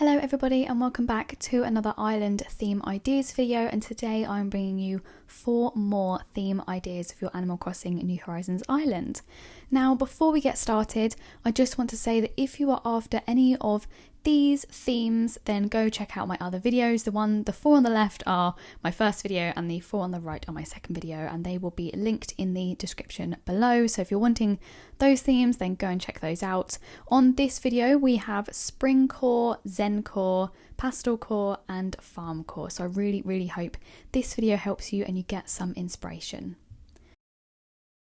Hello everybody and welcome back to another island theme ideas video, and today I'm bringing you 4 more theme ideas for your Animal Crossing New Horizons island. Now before we get started, I just want to say that if you are after any of these themes, then go check out my other videos. The 4 on the left are my first video and the 4 on the right are my second video, and they will be linked in the description below. So if you're wanting those themes, then go and check those out. On this video, we have Springcore, Zencore, Pastelcore and Farmcore. So I really hope this video helps you and you get some inspiration.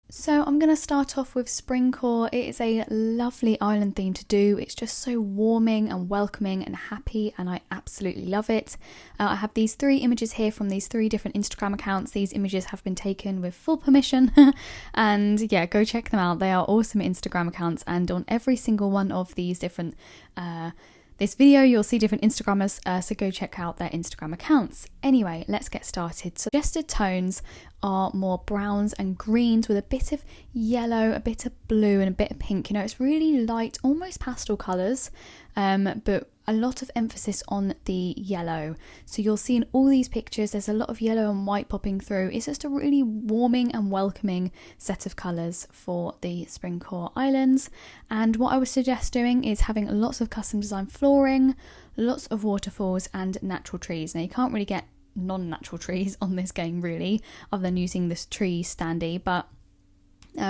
So I'm going to start off with Springcore. It is a lovely island theme to do. It's just so warming and welcoming and happy, and I absolutely love it. I have these 3 images here from these 3 different Instagram accounts. These images have been taken with full permission and yeah, go check them out. They are awesome Instagram accounts, and on every single one of these different this video you'll see different Instagrammers, so go check out their Instagram accounts. Anyway, let's get started. Suggested tones are more browns and greens with a bit of yellow, a bit of blue and a bit of pink. You know, it's really light, almost pastel colours, but a lot of emphasis on the yellow. So you'll see in all these pictures there's a lot of yellow and white popping through. It's just a really warming and welcoming set of colours for the Springcore Islands. And what I would suggest doing is having lots of custom design flooring, lots of waterfalls and natural trees. Now you can't really get non-natural trees on this game really, other than using this tree standee, but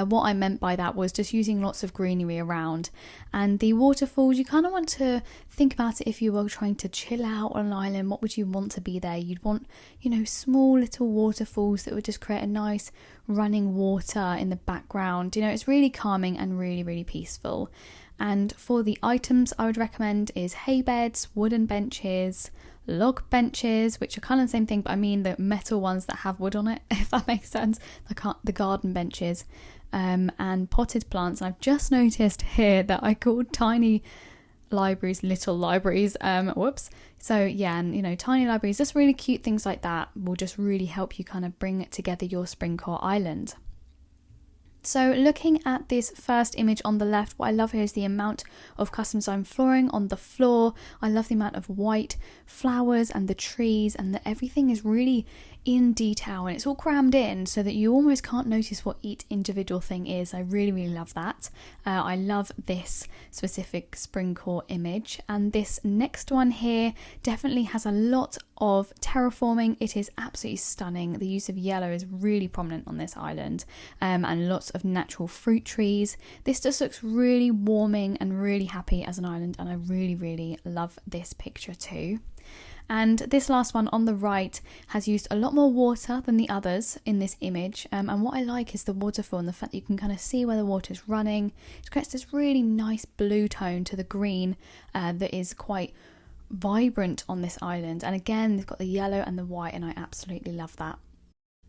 what I meant by that was just using lots of greenery around. And the waterfalls, you kind of want to think about it if you were trying to chill out on an island. What would you want to be there? You'd want, you know, small little waterfalls that would just create a nice running water in the background. You know, it's really calming and really peaceful. And for the items I would recommend is hay beds, wooden benches, log benches, which are kind of the same thing, but I mean the metal ones that have wood on it, if that makes sense, the garden benches, and potted plants. And I've just noticed here that I called tiny libraries little libraries, whoops. So yeah, and you know, tiny libraries, just really cute things like that will just really help you kind of bring together your Springcore island. So looking at this first image on the left, what I love here is the amount of custom design flooring on the floor. I love the amount of white flowers and the trees, and that everything is really in detail and it's all crammed in so that you almost can't notice what each individual thing is. I really love that. I love this specific Springcore image, and this next one here definitely has a lot of terraforming. It is absolutely stunning. The use of yellow is really prominent on this island, and lots of natural fruit trees. This just looks really warming and really happy as an island, and I really love this picture too. And this last one on the right has used a lot more water than the others in this image, and what I like is the waterfall and the fact that you can kind of see where the water is running. It creates this really nice blue tone to the green that is quite vibrant on this island. And again, they've got the yellow and the white, and I absolutely love that.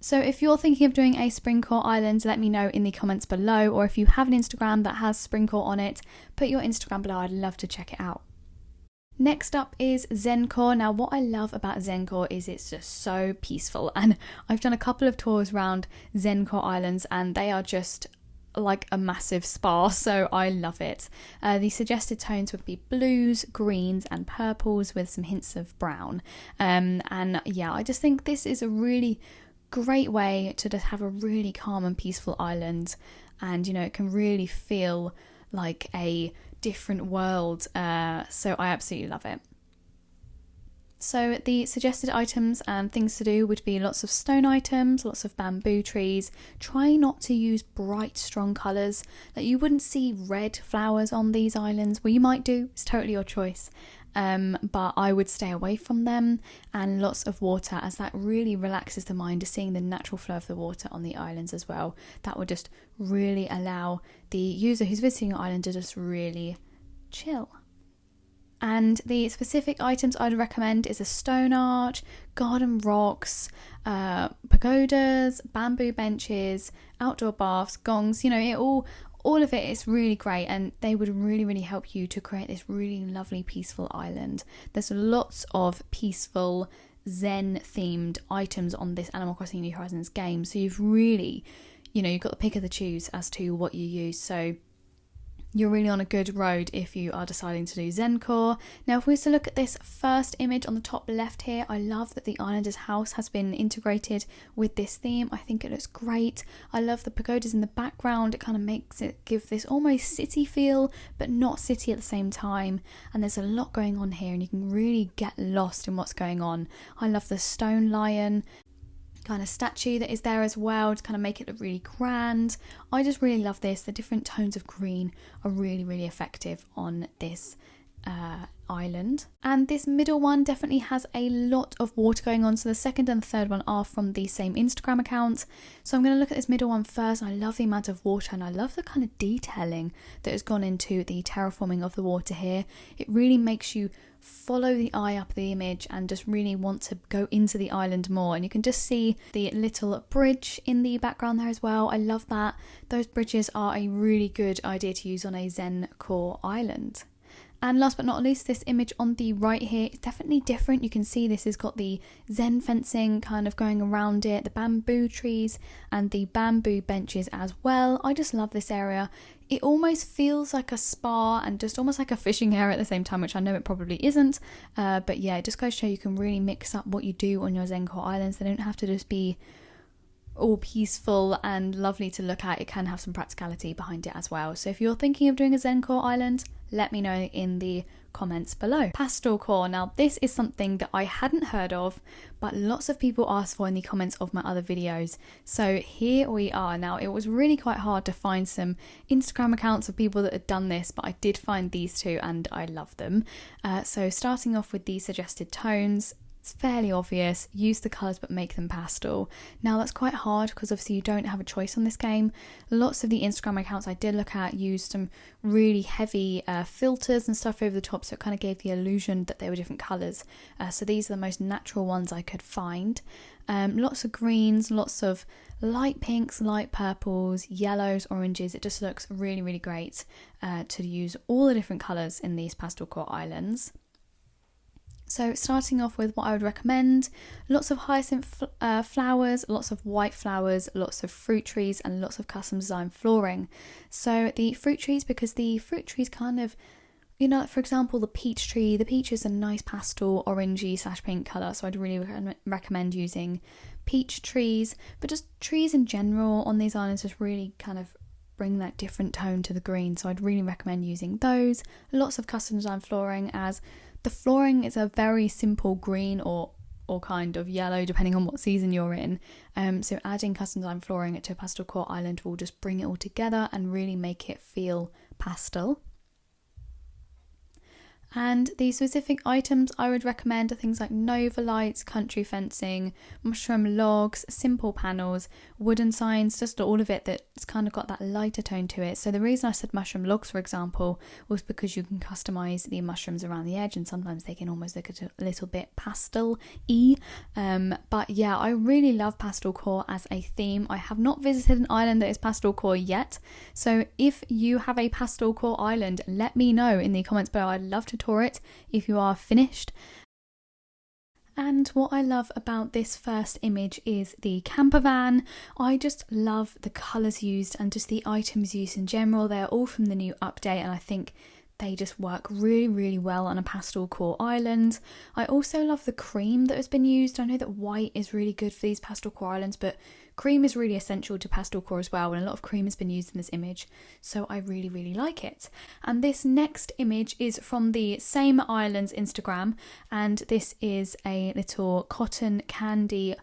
So if you're thinking of doing a Springcore island, let me know in the comments below, or if you have an Instagram that has Springcore on it, put your Instagram below. I'd love to check it out. Next up is Zencore. Now what I love about Zencore is it's just so peaceful, and I've done a couple of tours around Zencore Islands and they are just like a massive spa, so I love it. The suggested tones would be blues, greens and purples with some hints of brown, and yeah, I just think this is a really great way to just have a really calm and peaceful island, and you know, it can really feel like a different world, so I absolutely love it. So the suggested items and things to do would be lots of stone items, lots of bamboo trees. Try not to use bright strong colours. Like, you wouldn't see red flowers on these islands. Well, you might do, it's totally your choice, but I would stay away from them. And lots of water, as that really relaxes the mind, just seeing the natural flow of the water on the islands as well. That would just really allow the user who's visiting your island to just really chill. And the specific items I'd recommend is a stone arch, garden rocks, pagodas, bamboo benches, outdoor baths, gongs. You know, all of it is really great, and they would really help you to create this really lovely peaceful island. There's lots of peaceful Zen themed items on this Animal Crossing New Horizons game, so you've really, you know, you've got the pick of the choose as to what you use. So you're really on a good road if you are deciding to do Zencore. Now if we were to look at this first image on the top left here, I love that the Islander's house has been integrated with this theme. I think it looks great. I love the pagodas in the background. It kind of makes it give this almost city feel, but not city at the same time. And there's a lot going on here and you can really get lost in what's going on. I love the stone lion kind of statue that is there as well to kind of make it look really grand. I just really love this. The different tones of green are really, really effective on this island. And this middle one definitely has a lot of water going on. So the second and the third one are from the same Instagram account. So I'm going to look at this middle one first. I love the amount of water and I love the kind of detailing that has gone into the terraforming of the water here. It really makes you follow the eye up the image and just really want to go into the island more. And you can just see the little bridge in the background there as well. I love that. Those bridges are a really good idea to use on a Zencore island. And last but not least, this image on the right here is definitely different. You can see this has got the Zen fencing kind of going around it, the bamboo trees and the bamboo benches as well. I just love this area. It almost feels like a spa and just almost like a fishing area at the same time, which I know it probably isn't. But yeah, it just goes to show you can really mix up what you do on your Zencore islands. They don't have to just be all peaceful and lovely to look at. It can have some practicality behind it as well. So if you're thinking of doing a Zencore island, let me know in the comments below. Pastelcore. Now this is something that I hadn't heard of, but lots of people asked for in the comments of my other videos. So here we are. Now it was really quite hard to find some Instagram accounts of people that had done this, but I did find these two and I love them. So starting off with the suggested tones, it's fairly obvious, use the colours but make them pastel. Now that's quite hard because obviously you don't have a choice on this game. Lots of the Instagram accounts I did look at used some really heavy filters and stuff over the top, so it kind of gave the illusion that they were different colours. So these are the most natural ones I could find. Lots of greens, lots of light pinks, light purples, yellows, oranges. It just looks really, really great to use all the different colours in these Pastelcore islands. So starting off with what I would recommend, lots of hyacinth flowers, lots of white flowers, lots of fruit trees and lots of custom design flooring. So the fruit trees, because the fruit trees kind of, you know, for example, the peach tree, the peach is a nice pastel orangey / pink colour, so I'd really recommend using peach trees, but just trees in general on these islands just really kind of bring that different tone to the green, so I'd really recommend using those. Lots of custom design flooring, as the flooring is a very simple green or kind of yellow depending on what season you're in. So adding custom design flooring to a Pastelcore island will just bring it all together and really make it feel pastel. And the specific items I would recommend are things like Nova lights, country fencing, mushroom logs, simple panels, wooden signs, just all of it that's kind of got that lighter tone to it. So the reason I said mushroom logs, for example, was because you can customize the mushrooms around the edge and sometimes they can almost look a little bit pastel-y. But yeah, I really love Pastelcore as a theme. I have not visited an island that is Pastelcore yet. So if you have a Pastelcore island, let me know in the comments below. I'd love to tour it if you are finished. And what I love about this first image is the camper van. I just love the colours used and just the items used in general. They're all from the new update and I think they just work really, really well on a Pastelcore island. I also love the cream that has been used. I know that white is really good for these Pastelcore islands, but cream is really essential to Pastelcore as well, and a lot of cream has been used in this image, so I really, really like it. And this next image is from the same island's Instagram, and this is a little cotton candy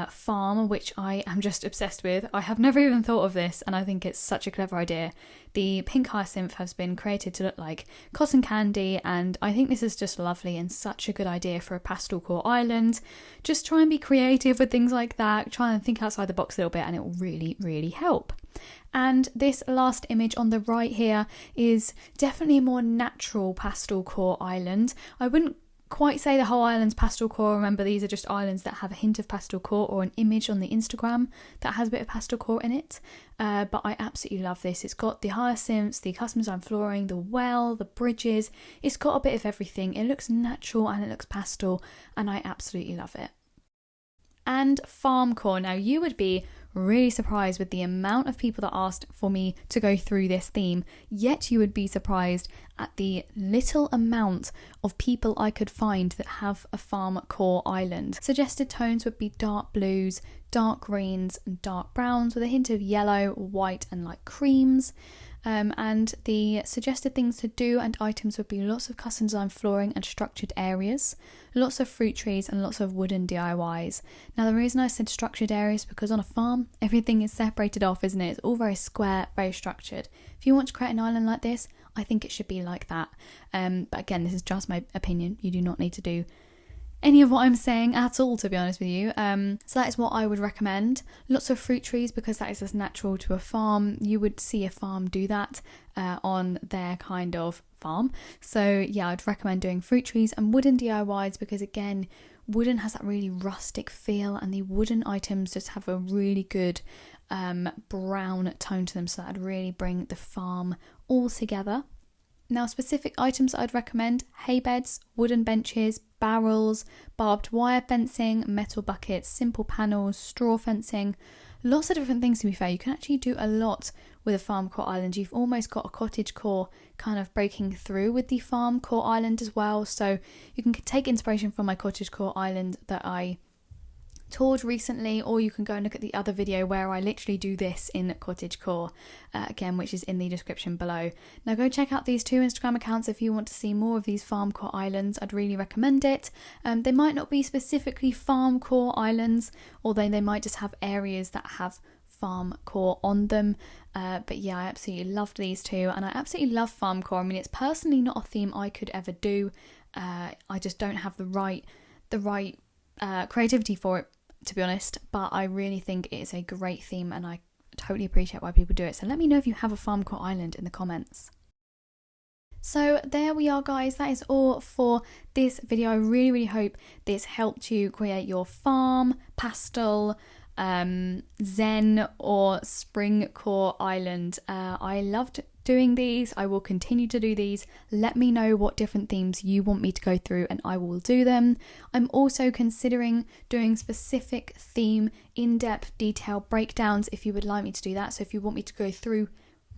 farm, which I am just obsessed with. I have never even thought of this and I think it's such a clever idea. The pink hyacinth has been created to look like cotton candy and I think this is just lovely and such a good idea for a Pastelcore island. Just try and be creative with things like that, try and think outside the box a little bit and it will really, really help. And this last image on the right here is definitely a more natural Pastelcore island. I wouldn't quite say the whole island's Pastelcore. Remember, these are just islands that have a hint of Pastelcore or an image on the Instagram that has a bit of Pastelcore in it. But I absolutely love this. It's got the hyacinths, the custom design flooring, the well, the bridges. It's got a bit of everything. It looks natural and it looks pastel and I absolutely love it. and Farmcore. Now you would be really surprised with the amount of people that asked for me to go through this theme, yet you would be surprised at the little amount of people I could find that have a Farmcore island. Suggested tones would be dark blues, dark greens and dark browns with a hint of yellow, white and light creams. And the suggested things to do and items would be lots of custom design flooring and structured areas, lots of fruit trees and lots of wooden DIYs. Now the reason I said structured areas is because on a farm everything is separated off, isn't it? It's all very square, very structured. If you want to create an island like this, I think it should be like that. But again, this is just my opinion. You do not need to do any of what I'm saying at all, to be honest with you. So that is what I would recommend. Lots of fruit trees, because that is as natural to a farm. You would see a farm do that on their kind of farm. So yeah, I'd recommend doing fruit trees and wooden DIYs, because again, wooden has that really rustic feel and the wooden items just have a really good brown tone to them, so that'd really bring the farm all together. Now specific items that I'd recommend: hay beds, wooden benches, barrels, barbed wire fencing, metal buckets, simple panels, straw fencing, lots of different things to be fair. You can actually do a lot with a Farmcore island. You've almost got a cottagecore kind of breaking through with the Farmcore island as well, so you can take inspiration from my cottagecore island that I toured recently, or you can go and look at the other video where I literally do this in cottagecore again, which is in the description below. Now go check out these two Instagram accounts if you want to see more of these Farmcore islands. I'd really recommend it. They might not be specifically Farmcore islands, although they might just have areas that have Farmcore on them, but yeah, I absolutely loved these two, and I absolutely love Farmcore. I mean, it's personally not a theme I could ever do. I just don't have the right creativity for it, to be honest, but I really think it is a great theme and I totally appreciate why people do it. So let me know if you have a Farmcore island in the comments. So there we are, guys, that is all for this video. I really hope this helped you create your farm, pastel, Zen or Springcore island. I loved doing these. I will continue to do these. Let me know what different themes you want me to go through and I will do them. I'm also considering doing specific theme in-depth detail breakdowns if you would like me to do that. So if you want me to go through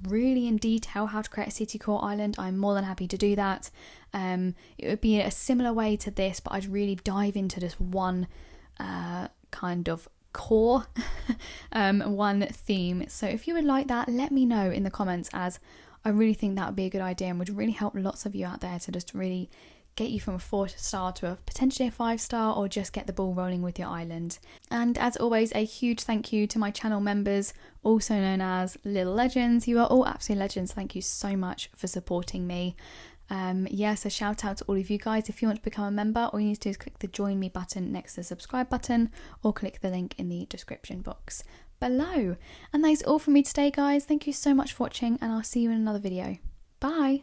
really in detail how to create a city core island, I'm more than happy to do that. It would be a similar way to this, but I'd really dive into this one kind of core one theme. So if you would like that, let me know in the comments, as I really think that would be a good idea and would really help lots of you out there to just really get you from a 4-star to a potentially a 5-star, or just get the ball rolling with your island. And as always, a huge thank you to my channel members, also known as Little Legends. You are all absolute legends. Thank you so much for supporting me. So shout out to all of you guys. If you want to become a member, all you need to do is click the join me button next to the subscribe button, or click the link in the description box below. And that is all from me today, guys. Thank you so much for watching, and I'll see you in another video. Bye.